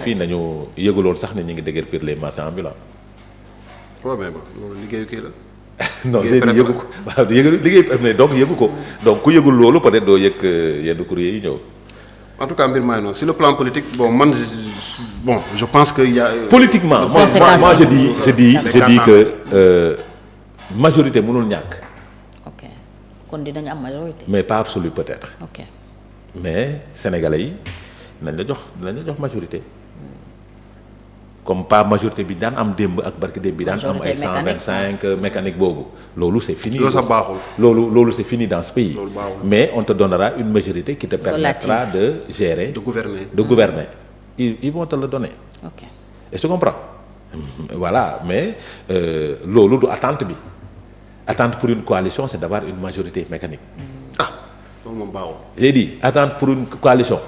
fii nañu yëguloon sax ne ñu ngi déguerpir les marchands ambulants. waaw mais bon loolu liggéeyu kii la. non j'ai dit yëgu ko waaw liggéey mais donc yëgu ko donc ku yëgul loolu peut-être doo yëg yenn courrier yi ñëw. en tout cas mbir maa ngi noonu sur le plan politique bon man je pense que y a. politiquement moi je dis que majorité mënul ñàkk. ok kon dinañ am majorité. mais pas absolu peut-être. ok mais sénégalais yi nañ la jox majorité. comme pas majorité bi daan am démb ak barki démb bi daan am ay 125 mécanique boobu loolu c'est fini. loolu sax baaxul. loolu c'est fini dans ce pays. mais on te donnera une majorité qui te permettra de gérer. de gouverner. Ils vont te le donner. ok est-ce que tu comprends. voilà mais loolu du attente bi attente pour une coalition c'est d'avoir une majorité mécanique. loolu moom baaxul. j'ai dit attente pour une coalition.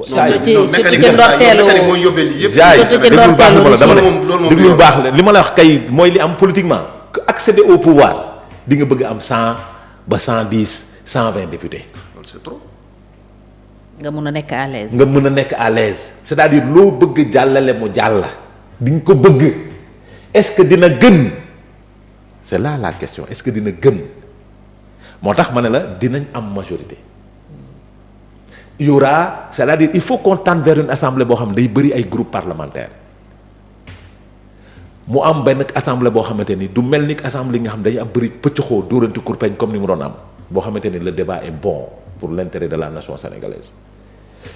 saa yi mécanique moo yóbbee lii yëpp. déglul baax la li ma la wax kay mooy li am politiquement que accéder au pouvoir di nga bëgg am 100 ba 110 120 députés. loolu c'est trop. nga mën a nekk à l'aise. nga mën a nekk à l'aise c'est-à-dire loo bëgg jàllale mu jàlla di nga ko bëgg est-ce que dina gën c'est là la question est-ce que dina gën moo tax ma ne la dinañ am majorité. il y aura c'est-à-dire il faut qu'on tende vers une assemblée boo xam ne day bëri ay groupes parlementaires mu am benn assemblée boo xamante ni du mel ni assemblée nga xam dañuy am bëri pëccxoo dóoranti kurpeñ comme ni mu doon am boo xamante ni le débat est bon pour l'intérêt de la nation sénégalaise.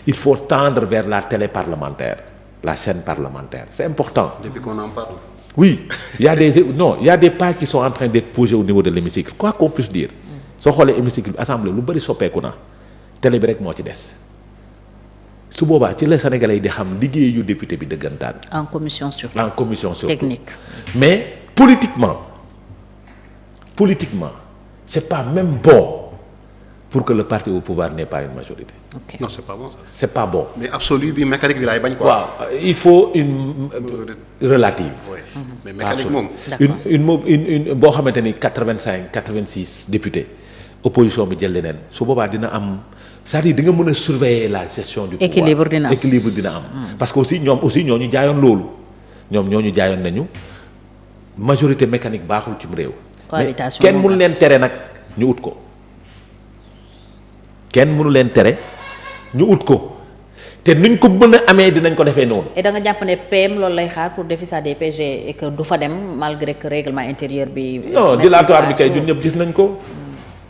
il faut tendre vers la télé parlementaire la chaîne parlementaire c'est important. depuis qu'on en parle. oui il y a des pas qui sont en train d'être posés au niveau de l'hémicycle quoi qu'on puisse dire. soo xoolee hémicycle bi assemblée lu bëri soppeeku na télé bi rek moo ci des su boobaa ci la sénégalais yi di xam liggéeyu député bi dëggantaan. en commission surtout technique. mais politiquement c'est pas même bon pour que le parti au pouvoir n'ait pas une majorité. ok non c'est pas bon ça. c'est pas bon. mais absolu bi mécanique bi laay bañ quoi. waaw il faut une relative. oui mais mécanique moom. une boo xamante ni 85 86 députés. opposition bi jël leneen su boobaa dina am c'est-à-dire di nga mën a surveiller la gestion du pouvoir équilibre dina am parce que aussi ñoom ñoo ñu jaayoon loolu ñoom ñoo ñu jaayoon nañu majorité mécanique baaxul cim réew. cohabitation kenn mënu leen tere nag ñu ut ko kenn mënu leen tere ñu ut ko te nuñ ko mën a amee dinañ ko defee noonu. et da nga jàpp ne PM loolu lay xaar pour défi sa DPG et que du fa dem malgré que règlement intérieur bi. non dilatoire bi kay ñun ñëpp gis nañ ko.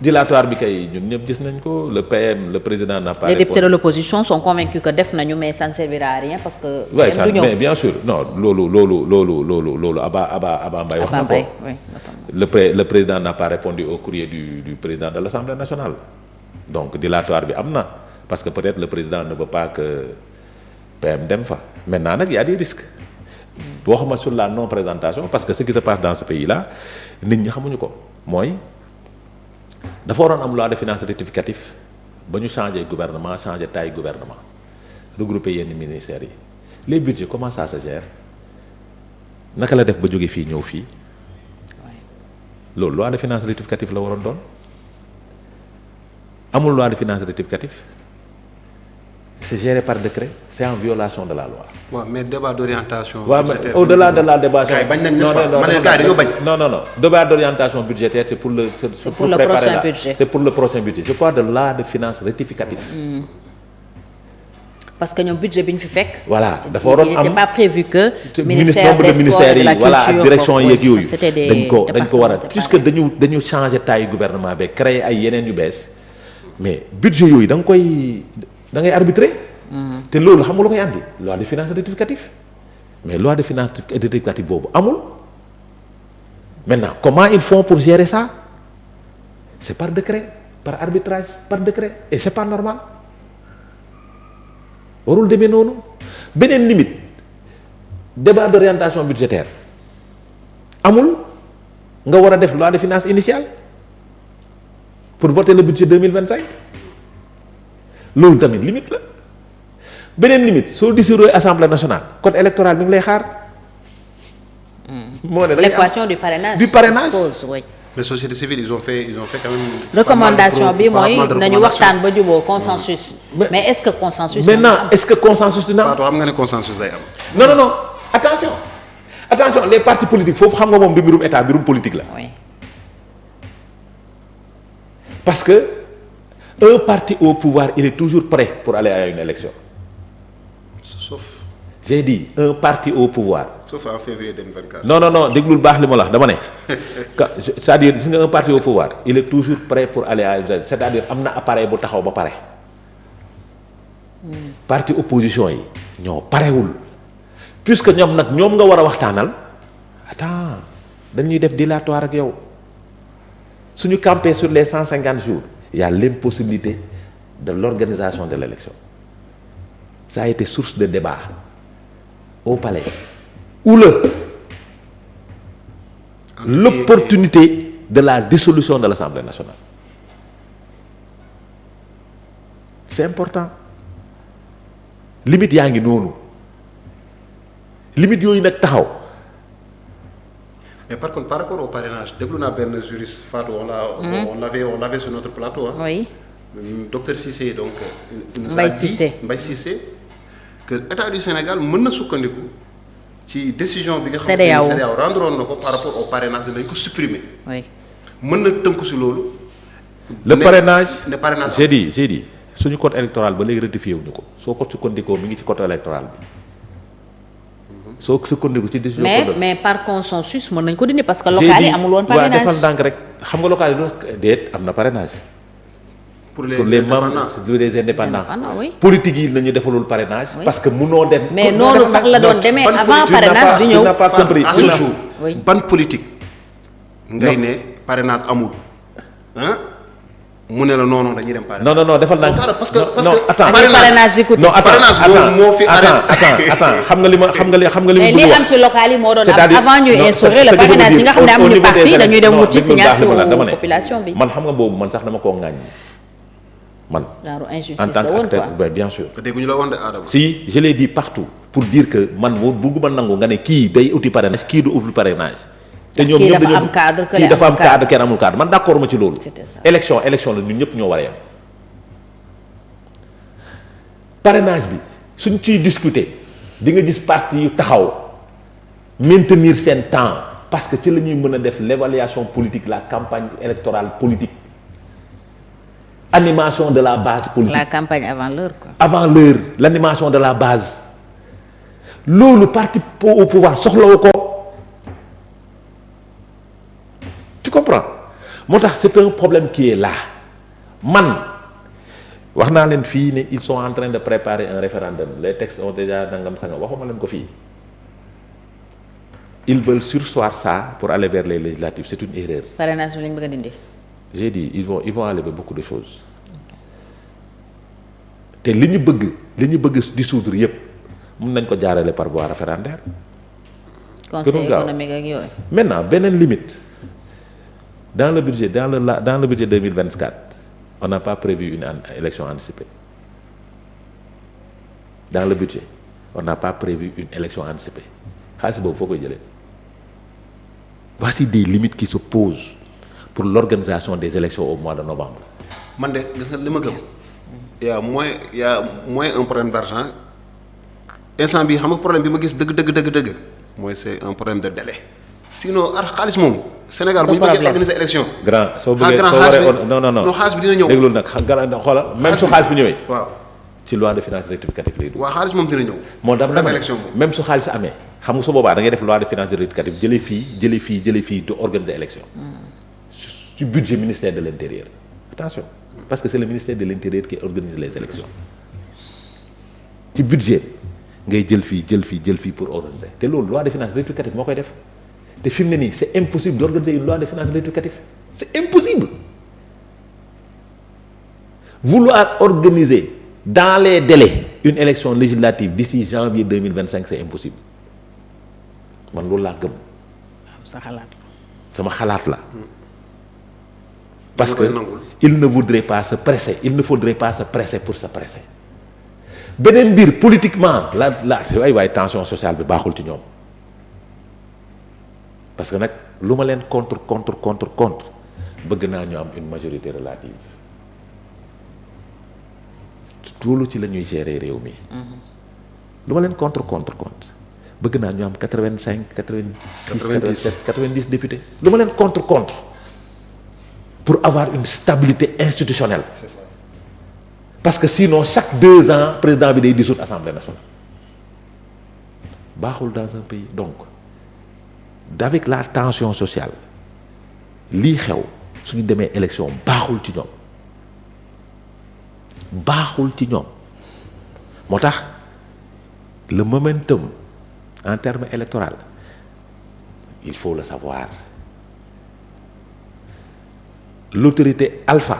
dilatoire bi kay ñun ñëpp gis nañ ko le PM le président n'a pas répondu. Les députés de l'opposition sont convaincus que def nañu mais ça ne servira à rien parce que. oui ça mais bien sûr non loolu Aba Mbaye wax na ko. le président n'a pas répondu au courrier du président de l'Assemblée nationale donc dilatoire bi am na parce que peut-être le président ne veut pas que PM dem fa maintenant nag y a des risques. waxuma sur la non présentation parce que ce qui se passe dans ce pays là nit ñi xamuñu ko mooy. dafa waroon am loi de finances rectificative ba ñu changer gouvernement changer taille gouvernement regrouper yenn ministères yi les budgets comment ça se gère naka la def ba jóge fii ñëw fii loolu loi de finances rectificative la waroon doon amul loi de finances rectificative c'est géré par décret c'est en violation de la loi. waaw mais débat d'orientation. waaw mais au-delà de la débat. bañ nañ dañoo bañ. non débat d'orientation budgétaire c'est pour le. c'est pour le prochain budget c'est pour le prochain budget je parle de loi de finances rectificative. parce que ñoom budget bi ñu fi fekk. voilà dafa waroon am il n'était pas prévu que. ministère des sports et de la culture voilà direction yeeg yooyu. c'était des dañ ko war a puisque dañu changer taille gouvernement ba créer ay yeneen yu bees mais budget yooyu da ngay arbitrer. te loolu xam nga lu koy andi loi de finances rectificative mais loi de finances rectificative boobu amul maintenant comment ils font pour gérer ça c'est par décret par arbitrage par décret et c'est pas normal warul demee noonu beneen limite débat d'orientation budgétaire amul nga war a def loi de finances initiale pour voter le budget 2025 loolu tamit limite la beneen limite soo dissoudre assemblée nationale code électoral bi ngi lay xaar. moo ne l'équation du parrainage. mais mais société civile ils ont fait quand même. recommandation bi mooy nañu waxtaan ba juboo consensus. mais est-ce que consensus. maintenant est-ce que consensus dina am. Fatou xam nga ne consensus day am. non attention les partis politiques foofu xam nga moom du mbirum état mbirum politique la. oui. parce que un parti au pouvoir il est toujours prêt pour aller à une élection. sauf. j'ai dit un parti au pouvoir. sauf en février 2024. non déglul baax li ma la wax dama ne. c'est-à-dire gis nga un parti au pouvoir il est toujours prêt pour aller à une c'est-à-dire am na appareil bu taxaw ba pare. parti opposition yi ñoo parewul puisque ñoom nag ñoom nga war a waxtaanal attends dañuy def dilatoire ak yow suñu campé sur les 150 jours il y a l'impossibilité de l'organisation de l'élection ça a été source de débat au palais ou l'opportunité de la dissolution de l'Assemblée nationale c'est important limite yaa ngi noonu limite yooyu nag taxaw. mais par contre par rapport au parrainage déglu naa benn juriste Fatou on l'avait sur notre plateau hein. oui. docteur Cissé donc. Mbaye Cissé que état du Sénégal mën na sukkandiku ci décision bi nga xam CEDEAO ne CEDEAO rendroon na ko par rapport au parrainage dañ ko supprimer. oui. mën na tënku si loolu. le parrainage ne parrainage j'ai dit suñu code électoral ba léegi rectifié wuñu ko soo ko sukkandikoo mi ngi ci code électoral bi soo sukkandiku ci décision. mais par consensus mën nañ ko dindi parce que local yi amul woon parrainage. defal ndànk rek xam nga local yi déet am na parrainage. pour les membres des indépendants. oui. politique yi nañu defalul parrainage. Oui. parce que munoo dem. mais noonu sax la doon demee avant parrainage di ñëw. pas compris à ce jour. oui. ban politique. ngay ne parrainage amul ah mu ne la non dañuy dem parrainage. non defal ndànk. parce que attends parrainage yi non attends moo fi attends xam nga li ma mais li am ci local yi moo doon am avant ñuy instaurer le parrainage yi nga xam ne amuñu parti dañuy dem wuti signature population bi. man xam nga boobu man sax dama koo ŋàññ man. genre injustice en tant la woon qu'acteur quoi. bien sûr. dégguñu la woon de Adama. si je l'ai dit partout pour dire que man bugguma nangu nga ne kii day uti parrainage kii du uti parrainage. te ñoom ñëpp dafa am cadre kii dafa am cadre kenn amul cadre man d'accord ma ci loolu. c'était ça. élection la ñun ñëpp ñoo war a yem. parrainage bi suñ ciy discuter di nga gis parti yu taxaw maintenir seen temps parce que ci la ñuy mën a def l'évaluation politique la campagne électorale politique animation de la base politique. la campagne avant l'heure quoi. avant l'heure l'animation de la base loolu parti au pouvoir soxlawu ko. tu comprends moo tax c'est un problème qui est là man wax naa leen fii ne ils sont en train de préparer un référendum les textes ont déjà nangam sanga waxuma leen ko fii ils veulent surseoir ça pour aller vers les législatives c'est une erreur. parrainage bi lañ bëgg a dindi. j'ai dit ils vont enlever beaucoup de choses te li ñu bëgg dissoudre yépp mën nañ ko jaarale par voie référendaire. conseil économique ak yooyu. maintenant beneen limite. dans le budget 2024 on n'a pas prévu une élection anticipée dans le budget on n'a pas prévu une élection anticipée xaalis boobu foo koy jëlee voici des limites qui se posent pour l'organisation des élections au mois de novembre. man de gis nga li ma gëm. y a moins un problème d'argent instant bi xam nga problème bi ma gis dëgg mooy c'est un problème de délai. sinon xaalis moom. Sénégal bu ñu bëggee organiser élection. grand soo bëggee soo waree non xaalis bi dina ñëw. déglul nag xoolal même su xaalis bi ñëwee. waaw ci loi de finances rectificative lay dugg. waaw xaalis moom dina ñëw. moo dama dama élection moom même su xaalis amee xam nga su boobaa da ngay def loi de finances rectificative jëlee fii de organiser élection. ci budget ministère de l'intérieur. attention parce que c'est le ministère de l'intérieur qui organise les élections ci budget ngay jël fii pour organiser te loolu loi de finances rectificative moo koy def. te fi mu ne nii c'est impossible d'organiser une loi de finances rectificative c'est impossible vouloir organiser dans les délais une élection législative d'ici janvier 2025 c'est impossible man loolu laa gëm. sa xalaat. sama xalaat la. parce que il ne faudrait pas se presser pour se presser beneen mbir politiquement la waaye tension sociale bi baaxul ci ñoom. parce que nag lu ma leen contre bëgg naa ñu am une majorité relative loolu ci la ñuy gérer réew mi. lu ma leen contre bëgg naa ñu am 85 86 87 90 députés. lu ma leen contre pour avoir une stabilité institutionnelle. C'est ça. Parce que sinon chaque 2 ans président bi day dissoudre assemblée nationale baaxul dans un pays. Donc avec la tension sociale lii xew suñu demee élection baaxul ci ñoom moo tax le momentum en termes électoral il faut le savoir. L'autorité alpha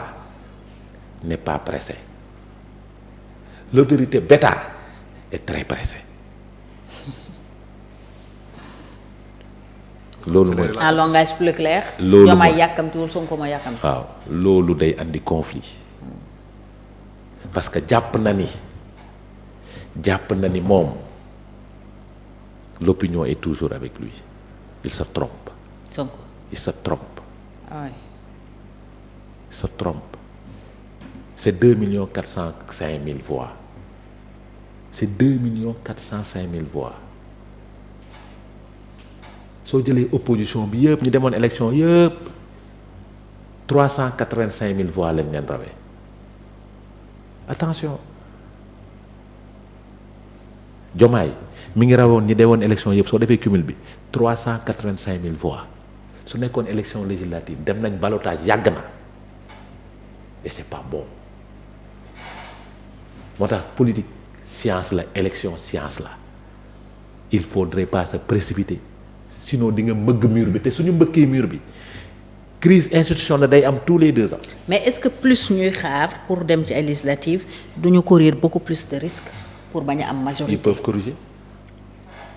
n'est pas pressée. L'autorité bêta est très pressée. loolu mooy en langage plus clair. loolu mooy Diomaye yàkkamtiwul Sonko ma yàkkamti. waaw loolu day andi conflit parce que jàpp na ni moom l'opinion est toujours avec lui. Il se trompe. Sonko. Il se trompe. Ah oui. Il se trompe. C'est 2 405 000 voix. C'est 2 405 000 voix. soo jëlee opposition bi yëpp ñu demoon élection yëpp 385 000 voix lañ leen rawee attention Diomaye mi ngi rawoon ñi demoon élection yëpp soo defee cumul bi 385 000 voix su nekkoon élection législative dem nañ ballottage yàgg na et c'est pas bon moo tax politique science la élection science la il faudrait pas se précipiter. Sinon di nga mbëgg mur bi te suñu mbëkkee mur bi crise institutionnelle day am tous les 2 ans. Mais est-ce que plus ñuy xaar pour dem ci ay législatives duñu courir beaucoup plus de risques pour bañ a am majorité. Ils peuvent corriger.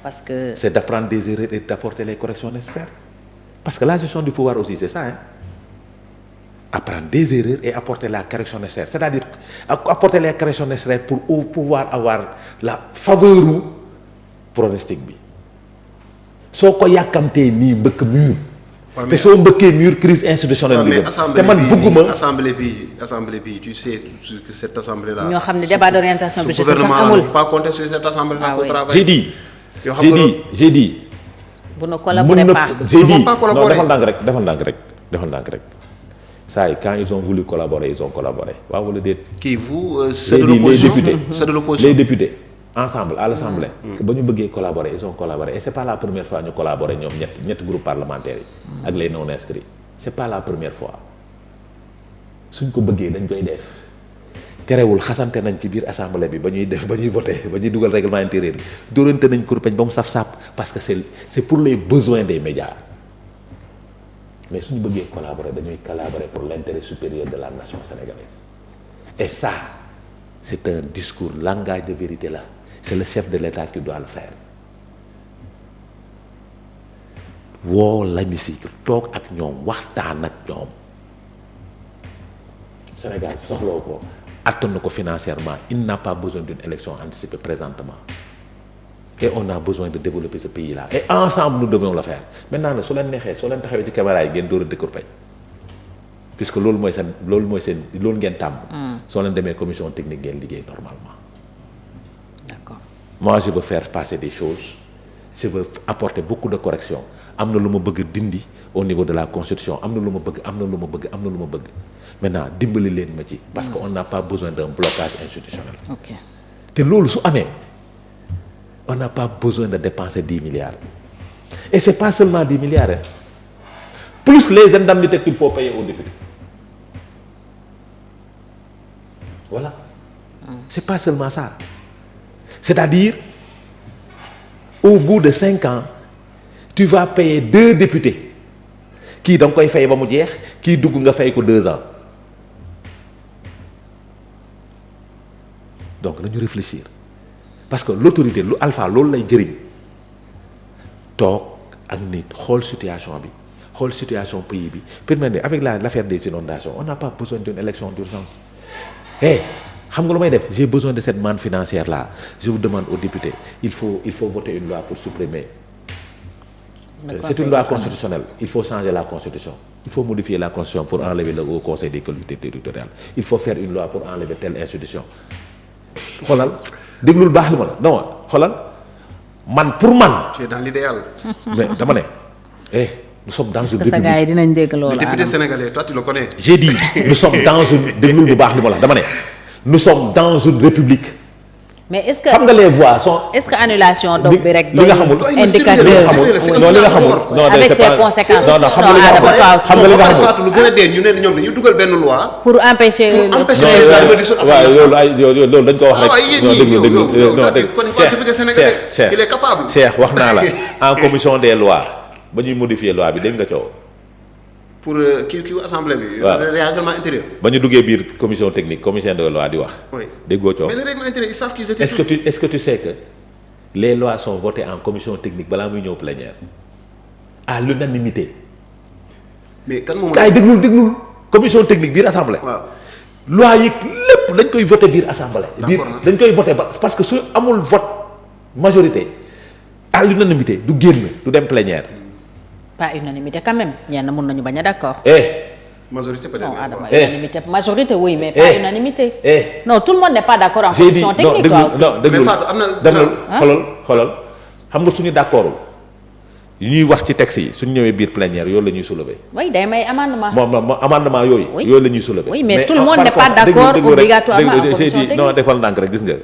Parce que c'est d'apprendre des erreurs et d'apporter les corrections nécessaires. Parce que la gestion du pouvoir aussi c'est ça hein. Apprendre des erreurs et apporter la correction nécessaire, c'est-à-dire apporter les corrections nécessaires pour pouvoir avoir la faveur u pronostic bi. soo ko yàkkamtee nii mbëkk mur. te soo mbëkkee mur crise institutionnelle bi te man bëgguma assemblée bi tu sais que cette assemblée là. ñoo xam ne débat d'orientation budgétaire sax amul. pas compter sur cette assemblée là pour j'ai travailler. dit. vous ne collaborez pas. j'ai dit non defal ndànk rek saa yi quand ils ont voulu collaborer ils ont collaboré waaw wala déet. kii vous c'est de l'opposition c'est de l'opposition les députés. Ensemble à l'Assemblée. ba ñu bëggee collaborer ils ont collaboré et c'est pas la première fois ñu collaborer ñoom ñetti groupe parlementaires yi. ak les non inscrits c'est pas la première fois suñ ko bëggee dañ koy def terewul xasante nañ ci biir assemblée bi ba ñuy voter ba ñuy dugal règlement intérieur bi dóorante nañ kurpeñ ba mu saf-sap parce que c'est pour les besoins des médias mais suñu bëggee collaborer dañuy collaborer pour l'intérêt supérieur de la nation sénégalaise et ça c'est un discours langage de vérité là. C'est le chef de l'État qui doit le faire woo l'hémicycle toog ak ñoom waxtaan ak ñoom Sénégal soxloo ko attan na ko financièrement il n'a pas besoin d'une élection anticipée présentement et on a besoin de développer ce pays là et ensemble nous devons le faire maintenant nag su leen neexee soo leen taxawee ci caméra yi ngeen dóorante kurpeñ puisque loolu mooy seen loolu ngeen tàmm. soo leen demee commission technique ngeen liggéey normalement. D'accord. Moi je veux faire passer des choses je veux apporter beaucoup de corrections am na lu ma bëgg dindi au niveau de la constitution am na lu ma bëgg maintenant dimbali leen ma ci. parce que on n'a pas besoin d'un blocage institutionnel. Ok. te loolu su amee on n'a pas besoin de dépenser 10 milliards et c'est pas seulement 10 milliards hein. Plus les indemnités qu'il faut payer aux députés. Voilà. C'est pas seulement ça. C'est-à-dire, au bout de 5 ans, tu vas payer 2 députés. Kii da nga koy fay ba mu jeex kii dugg nga fay ko 2 ans. Donc nañu réfléchir parce que l'autorité lu alpha loolu lay jëriñ toog ak nit xool situation bi. xool situation pays bi permet avec l'affaire des inondations on n'a pas besoin d'une élection d'urgence xam nga lu may def j'ai besoin de cette manne financière là je vous demande aux députés il faut voter une loi pour supprimer c'est une loi constitutionnelle. Il faut changer la constitution. Il faut modifier la constitution pour enlever le Haut Conseil des collectivités territoriales. Il faut faire une loi pour enlever telle institution. xoolal déglul baax li ma la non xoolal man pour man. tu es dans l'idéal. mais dama ne nous sommes dans une république. sa gars yi dinañ dégg loolu. le député sénégalais toi tu le connais. j'ai dit nous sommes dans une déglul bu baax li ma la dama ne nous sommes dans une république. mais est-ce que xam nga les voix sont. est-ce que annulation dog bi rek. li nga xamul indicateur li nga xamul non li nga xamul. non avec ses conséquences. non xam nga li nga xamul xam nga li nga xamul. lu gën a dee ñu ne ñoom dañu dugal benn loi. pour empêcher. loolu ay loolu dañ ko wax rek. non déglu il est capable. Cheikh wax naa la en commission des lois ba ñuy modifier loi bi dégg nga coow. pour kii assemblée bi. waaw règlement intérieur. ba ñu duggee biir commission technique commission de loi di wax. oui déggoo coow. mais le règlement intérieur ils savent qu'ils étaient. est-ce que tu sais que les lois sont votées en commission technique balaa muy ñëw plénière à l'unanimité. mais kan moom kaay déglul commission technique biir assemblée. waaw loi yi lépp dañ koy voté biir assemblée. biir dañ koy voté ba parce que su amul vote majorité à l'unanimité du génn du dem plénière. pas unanimité quand même ñenn mën nañu bañ a d'accord. majorité peut-être. non Adama unanimité majorité oui mais pas unanimité. non tout le monde n'est pas d'accord en commission dit, technique. non déglu mais Fatou am na. demul xoolal xam nga suñu d'accordul yi ñuy wax ci texte yi suñu ñëwee biir plénière yooyu la ñuy soulever. oui day may amendement. moom amendement yooyu. oui yooyu la ñuy soulever. oui mais tout le monde n'est pas d'accord obligatoirement en commission technique. non defal ndànk rek gis nga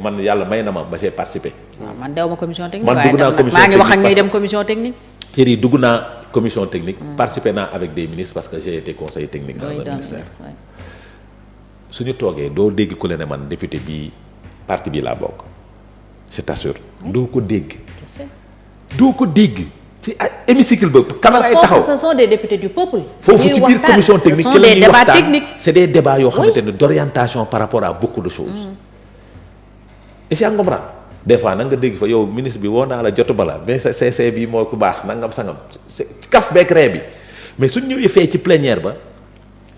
man yàlla may na ma j'ai participé. waaw man dew ma commission technique. man dugg naa commission maa ngi wax ak ñuy dem commission technique. yi dugg naa commission technique. participé naa avec des ministres parce que j'ai été conseiller technique dans le ministère. suñu toogee doo dégg ku la ne man député bii parti bii laa bokk je t'assure. doo ko dégg. doo ko dégg ci hémicycle ba caméra yi taxaw ce sont des députés du peuple. foofu ci biir commission technique ci la ñuy waxtaan c'est des débats yoo xamante oui. ne d'orientation par rapport à beaucoup de choses. est-ce que nga comprendre des fois nag nga dégg fa yow ministre bi woo naa la jotu bala mais sa CC bi moo ku baax nangam sangam kaf beeg ree bi mais suñ ñëwee fee ci plénière ba.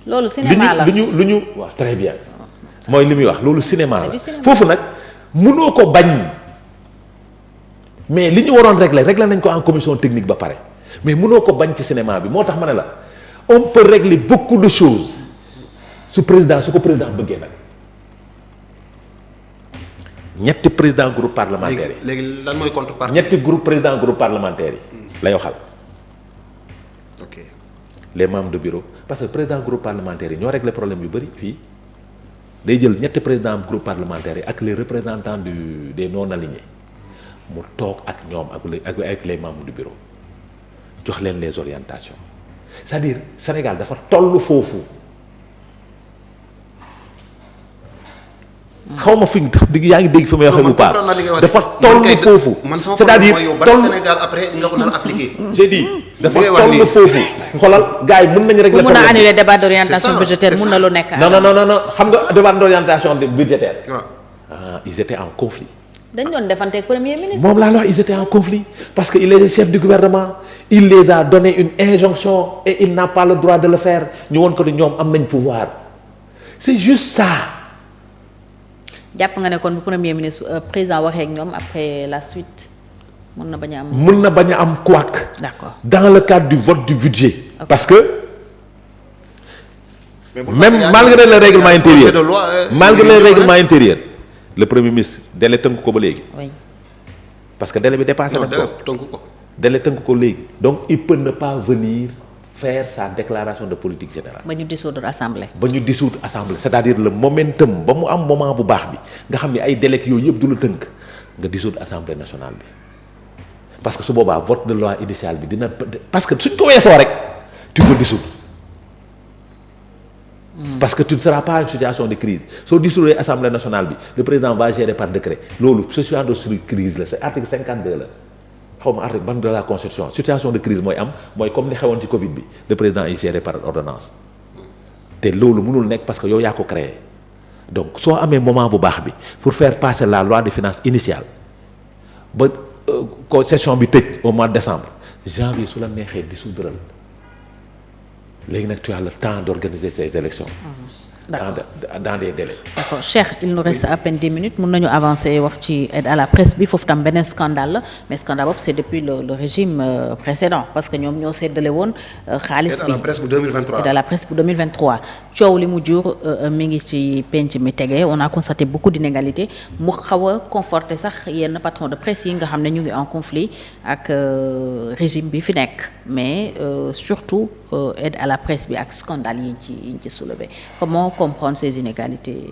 loolu cinéma la lu ñu waaw très bien. mooy li muy wax loolu cinéma la foofu nag mënoo ko bañ. mais li ñu waroon régler nañ ko en commission technique ba pare mais mënoo ko bañ ci cinéma bi moo tax ma ne la on peut régler beaucoup de choses su ko président bëggee nag ñetti président groupe parlementaire yi. léegi lan mooy contrepartie. ñetti président groupe parlementaire yi. lay waxal. ok les membres de bureau parce que président groupe parlementaire yi ñoo régler problème yu bëri fii day jël ñetti président groupe parlementaire yi ak les représentants des non alignés. mu toog ak ñoom ak les membres du bureau jox leen les orientations c'est-à-dire Sénégal dafa toll foofu xaw ma fi yaa ngi dégg fi may waxee bu baax dafa toll foofu c'est-à-dire toll Sénégal après nga ko nar a appliquer. j'ai dit dafa toll foofu xoolal gars yi mën nañu régler problème. Pour mën a annuler débat d'orientation budgétaire mën na lu nekk. non xam nga débat d'orientation budgétaire. waaw ils étaient en conflit. dañ doon defanteeg premier ministre. moom laa la wax ils étaient en conflit parce que il est le chef du gouvernement il les a donné une injonction et il n'a pas le droit de le faire ñu woon ko ni ñoom am nañ pouvoir c'est juste ça. jàpp nga ne kon bu premier ministre président waxee ak ñoom après la suite mën na bañ a am. mën na bañ a am couac. d'accord dans le cadre du vote du budget. Okay. Parce que. même malgré le règlement intérieur malgré le règlement intérieur. le premier ministre délai tënk ko ba léegi. oui. parce que délai bi dépassé na ko. délai tënk ko léegi. donc il peut ne pas venir faire sa déclaration de politique générale. ba ñu dissoudre assemblée. c'est-à-dire le momentum ba mu am moment bu baax bi nga xam ne ay délai yooyu yëpp du la tënk nga dissoudre assemblée nationale bi parce que su boobaa vote de loi initiale bi dina parce que suñ ko weesoo rek tu peux dissoudre. parce que tu ne seras pas en situation de crise soo dissoudre assemblée nationale bi le président va gérer par décret loolu situation de crise la c'est article 52 la xaw ma article ban de la constitution situation de crise mooy am mooy comme ni xewoon ci Covid bi le président est géré par ordonnance te loolu mënul nekk parce que yow yaa ko créé donc soo amee moment bu baax bi pour faire passer la loi de finances initiale ba session bi tëj au mois de décembre janvier su la neexee dissoudre léegi nag tu as le temps d'organiser ces élections dans des délais. D'accord Cheikh, il nous reste à peine 10 minutes mën nañu avancer wax ci aide à la presse bi foofu tam beneen scandale la mais scandale boobu c'est depuis le régime précédent parce que ñoom ñoo séddale woon xaalis bi. aide à la presse bu 2023 aide à la presse bu 2023 coow li mu jur mi ngi ci penc mi tege on a constaté beaucoup d'inégalités mu xaw a conforter sax yenn patron de presse yi nga xam ne ñu ngi en conflit ak régime bi fi nekk mais surtout aide à la presse bi ak scandale yi ñu ci soulevé comment comprendre ces inégalités.